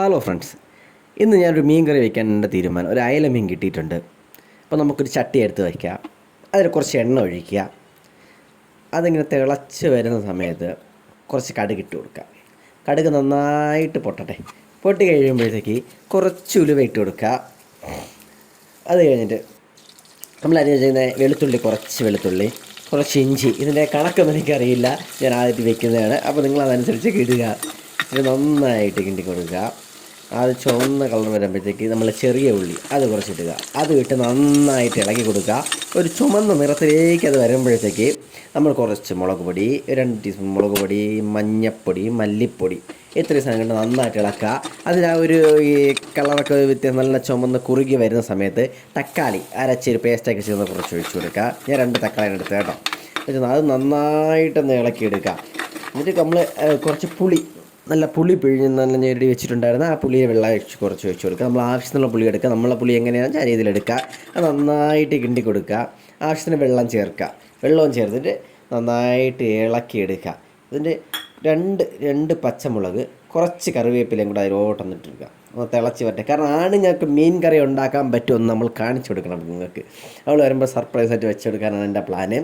Hello friends, ഇന്ന് ഞാനൊരു മീൻ കറി വയ്ക്കാൻ എൻ്റെ തീരുമാനം. ഒരു അയല മീൻ കിട്ടിയിട്ടുണ്ട്. അപ്പോൾ നമുക്കൊരു ചട്ടി എടുത്ത് വയ്ക്കാം. അതിൽ കുറച്ച് എണ്ണ ഒഴിക്കുക. അതിങ്ങനെ തിളച്ച് വരുന്ന സമയത്ത് കുറച്ച് കടുകിട്ട് കൊടുക്കുക. കടുക് നന്നായിട്ട് പൊട്ടട്ടെ. പൊട്ടി കഴിയുമ്പോഴത്തേക്ക് കുറച്ച് ഉലുവ ഇട്ട് കൊടുക്കുക. അത് കഴിഞ്ഞിട്ട് നമ്മൾ അരിഞ്ഞ് വെച്ചിരുന്ന വെളുത്തുള്ളി, കുറച്ച് വെളുത്തുള്ളി, കുറച്ച് ഇഞ്ചി. ഇതിൻ്റെ കണക്കൊന്നും എനിക്കറിയില്ല, ഞാൻ ആദ്യമായിട്ട് വെക്കുന്നതാണ്. അപ്പോൾ നിങ്ങളതനുസരിച്ച് ഇടുക. ഇത് നന്നായിട്ട് കിണ്ടി കൊടുക്കുക. അത് ചുവന്ന കളർ വരുമ്പോഴത്തേക്ക് നമ്മൾ ചെറിയ ഉള്ളി അത് കുറച്ചിടുക. അത് ഇട്ട് നന്നായിട്ട് ഇളക്കി കൊടുക്കുക. ഒരു ചുമന്ന നിറത്തിലേക്ക് അത് വരുമ്പോഴത്തേക്ക് നമ്മൾ കുറച്ച് മുളക് പൊടി, 2 ടീസ്പൂൺ മുളക് പൊടി, മഞ്ഞൾപ്പൊടി, മല്ലിപ്പൊടി, ഇത്രയും സാധനം കൊണ്ട് നന്നായിട്ട് ഇളക്കുക. അതിൽ ആ ഒരു ഈ കളറൊക്കെ വ്യത്യാസം നല്ല ചുമന്ന് കുറുകി വരുന്ന സമയത്ത് തക്കാളി അരച്ചൊരു പേസ്റ്റാക്കി ചേർന്ന് കുറച്ച് ഒഴിച്ചു കൊടുക്കുക. ഞാൻ 2 തക്കാളി എടുത്ത് കേട്ടോ. അത് നന്നായിട്ടൊന്ന് ഇളക്കിയെടുക്കുക. എന്നിട്ട് നമ്മൾ കുറച്ച് പുളി, നല്ല പുളി പിഴിഞ്ഞ് നല്ല ഞെരടി വെച്ചിട്ടുണ്ടായിരുന്നു. ആ പുളിയെ വെള്ളം കുറച്ച് ഒഴിച്ച് കൊടുക്കുക. നമ്മൾ ആവശ്യത്തിനുള്ള പുളി എടുക്കുക. നമ്മളെ പുളി എങ്ങനെയാണെന്ന് ആ രീതിയിലെടുക്കുക. അത് നന്നായിട്ട് കിണ്ടി കൊടുക്കുക. ആവശ്യത്തിന് വെള്ളം ചേർക്കുക. വെള്ളവും ചേർത്തിട്ട് നന്നായിട്ട് ഇളക്കിയെടുക്കുക. അതിൻ്റെ രണ്ട് പച്ചമുളക്, കുറച്ച് കറിവേപ്പിലയും കൂടെ അതിലോട്ടൊന്ന് ഇട്ടിരിക്കുക. ഒന്ന് തിളച്ച് വരട്ടെ. കാരണം ആണുങ്ങൾക്ക് മീൻ കറി ഉണ്ടാക്കാൻ പറ്റുമെന്ന് നമ്മൾ കാണിച്ചു കൊടുക്കണം നിങ്ങൾക്ക്. അവൾ വരുമ്പോൾ സർപ്രൈസായിട്ട് വെച്ചെടുക്കാനാണ് എൻ്റെ പ്ലാന്.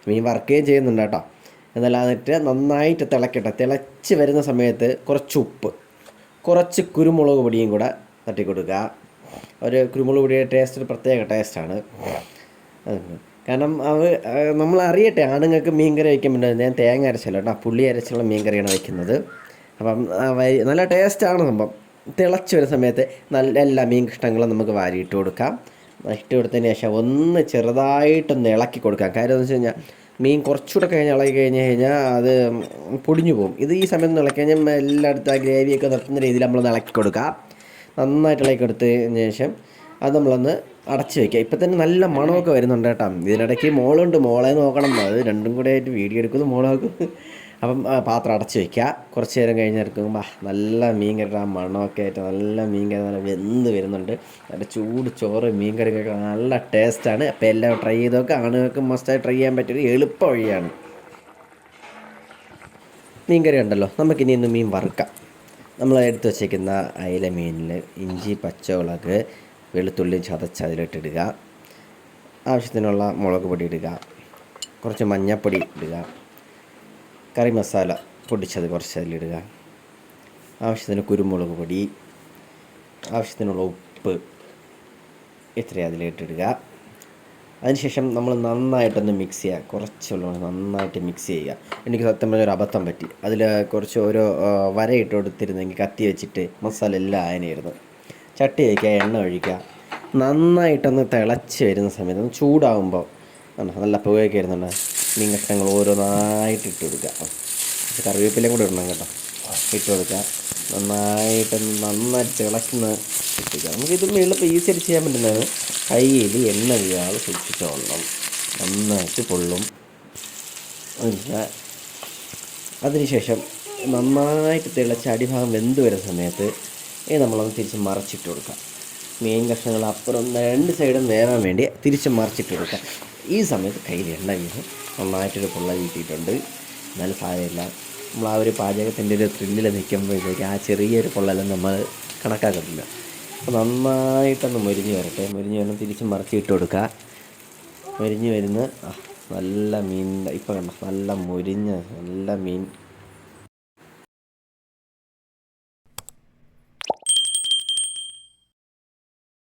മീൻ വറുക്കുകയും ചെയ്യുന്നുണ്ട് കേട്ടോ. എന്നിട്ട് നന്നായിട്ട് തിളക്കട്ടെ. തിളച്ച് വരുന്ന സമയത്ത് കുറച്ച് ഉപ്പ്, കുറച്ച് കുരുമുളക് പൊടിയും കൂടെ തട്ടി കൊടുക്കുക. ഒരു കുരുമുളക് പൊടിയുടെ ടേസ്റ്റ് ഒരു പ്രത്യേക ടേസ്റ്റാണ്. കാരണം നമ്മൾ അറിയട്ടെ, ആണുങ്ങൾക്ക് മീൻ കറി വയ്ക്കാൻ പറ്റുന്നത്. ഞാൻ തേങ്ങ അരച്ചല്ല കേട്ടോ, പുള്ളി അരച്ചുള്ള മീൻ കറിയാണ് വയ്ക്കുന്നത്. അപ്പം നല്ല ടേസ്റ്റാണ് സംഭവം. തിളച്ച് വരുന്ന സമയത്ത് നല്ല എല്ലാ മീൻ കഷ്ണങ്ങളും നമുക്ക് വാരിയിട്ട് കൊടുക്കാം. ഇട്ട് കൊടുത്തതിന് ശേഷം ഒന്ന് ചെറുതായിട്ടൊന്ന് ഇളക്കി കൊടുക്കാം. കാര്യം എന്ന് വെച്ച് കഴിഞ്ഞാൽ മീൻ കുറച്ചുകൂടെ ഇളകി കഴിഞ്ഞാൽ അത് പൊടിഞ്ഞു പോകും. ഇത് ഈ സമയത്ത് ഇളക്കി കഴിഞ്ഞാൽ എല്ലായിടത്തും ആ ഗ്രേവിയൊക്കെ നിർത്തുന്ന രീതിയിൽ നമ്മളൊന്ന് ഇളക്കി കൊടുക്കുക. നന്നായിട്ട് ഇളക്കി കൊടുത്തതിന് ശേഷം അത് നമ്മളൊന്ന് അടച്ച് വയ്ക്കുക. ഇപ്പം തന്നെ നല്ല മണമൊക്കെ വരുന്നുണ്ട് കേട്ടോ. ഇതിനിടയ്ക്ക് മോളുണ്ട്, മോളെ നോക്കണം. അത് രണ്ടും കൂടെ ആയിട്ട് വീഡിയോ എടുക്കുന്നു, മോളാക്കും. അപ്പം പാത്രം അടച്ച് വയ്ക്കുക. കുറച്ച് നേരം കഴിഞ്ഞെടുക്കുമ്പോൾ നല്ല മീൻ കറി, ആ മണമൊക്കെ ആയിട്ട് നല്ല മീൻ കറി നല്ല വെന്ത് വരുന്നുണ്ട്. നല്ല ചൂട് ചോറ് മീൻ കറിയൊക്കെ നല്ല ടേസ്റ്റാണ്. അപ്പോൾ എല്ലാം ട്രൈ ചെയ്തൊക്കെ ആണുങ്ങൾക്ക് മസ്റ്റായി ട്രൈ ചെയ്യാൻ പറ്റിയൊരു എളുപ്പ വഴിയാണ്. മീൻ കറി ഉണ്ടല്ലോ, നമുക്കിനി ഇന്ന് മീൻ വറുക്കാം. നമ്മൾ എടുത്ത് വച്ചേക്കുന്ന അയില മീനിൽ ഇഞ്ചി, പച്ചമുളക്, വെളുത്തുള്ളി ചതച്ച് അതിലിട്ടിടുക. ആവശ്യത്തിനുള്ള മുളക് പൊടി ഇടുക. കുറച്ച് മഞ്ഞൾപ്പൊടി ഇടുക. കറി മസാല പൊടിച്ചത് കുറച്ച് അതിലിടുക. ആവശ്യത്തിന് കുരുമുളക് പൊടി, ആവശ്യത്തിനുള്ള ഉപ്പ്, ഇത്രയും അതിലിട്ടിടുക. അതിനുശേഷം നമ്മൾ നന്നായിട്ടൊന്ന് മിക്സ് ചെയ്യുക. കുറച്ചുള്ള നന്നായിട്ട് മിക്സ് ചെയ്യുക. എനിക്ക് സത്യം പറഞ്ഞ ഒരു അബദ്ധം പറ്റി. അതിൽ കുറച്ച് ഓരോ വരയിട്ട് കൊടുത്തിരുന്നെങ്കിൽ കത്തി വെച്ചിട്ട് മസാല എല്ലാം ആയനായിരുന്നു. ചട്ടി വയ്ക്കുക, എണ്ണ ഒഴിക്കുക. നന്നായിട്ടൊന്ന് തിളച്ച് വരുന്ന സമയത്ത് ചൂടാകുമ്പോൾ നല്ല പുകയൊക്കെ വരുന്നുണ്ട്. മീൻ കഷ്ണങ്ങൾ ഓരോന്നായിട്ട് ഇട്ട് കൊടുക്കുക. കറിവേപ്പിലയും കൂടെ ഇടണം കേട്ടോ. ഇട്ട് കൊടുക്കുക. നന്നായിട്ട് തിളക്കുന്ന ഇട്ടിക്കുക. നമുക്കിതൊന്നും എളുപ്പം ഈസിയായിട്ട് ചെയ്യാൻ പറ്റുന്നതാണ്. കയ്യിൽ എണ്ണ വീഴാതെ സൂക്ഷിച്ചോളണം. നന്നായിട്ട് പൊള്ളും. അതിനുശേഷം നന്നായിട്ട് തിളച്ച് അടിഭാഗം വെന്ത് വരുന്ന സമയത്ത് നമ്മളൊന്ന് തിരിച്ച് മറച്ചിട്ട് കൊടുക്കാം. മീൻ കഷ്ണങ്ങൾ അപ്പുറം 2 സൈഡും വേവാൻ വേണ്ടി തിരിച്ച് മറിച്ചിട്ട് കൊടുക്കാം. ഈ സമയത്ത് കയ്യിൽ എണ്ണ വീണ് നന്നായിട്ടൊരു പൊള്ള വീട്ടിയിട്ടുണ്ട്. എന്നാലും സാരമില്ല, നമ്മൾ ആ ഒരു പാചകത്തിൻ്റെ ഒരു ത്രില്ലിൽ നിൽക്കുമ്പോഴത്തേക്ക് ആ ചെറിയൊരു പൊള്ളലും നമ്മൾ കണക്കാക്കത്തില്ല. അപ്പോൾ നന്നായിട്ടൊന്ന് മൊരിഞ്ഞ് വരട്ടെ. മൊരിഞ്ഞ് വരുന്ന തിരിച്ച് മറിച്ചിട്ട് കൊടുക്കുക. മൊരിഞ്ഞ് വരുന്ന നല്ല മീൻ ഇപ്പം കണ്ട നല്ല മൊരിഞ്ഞ നല്ല മീൻ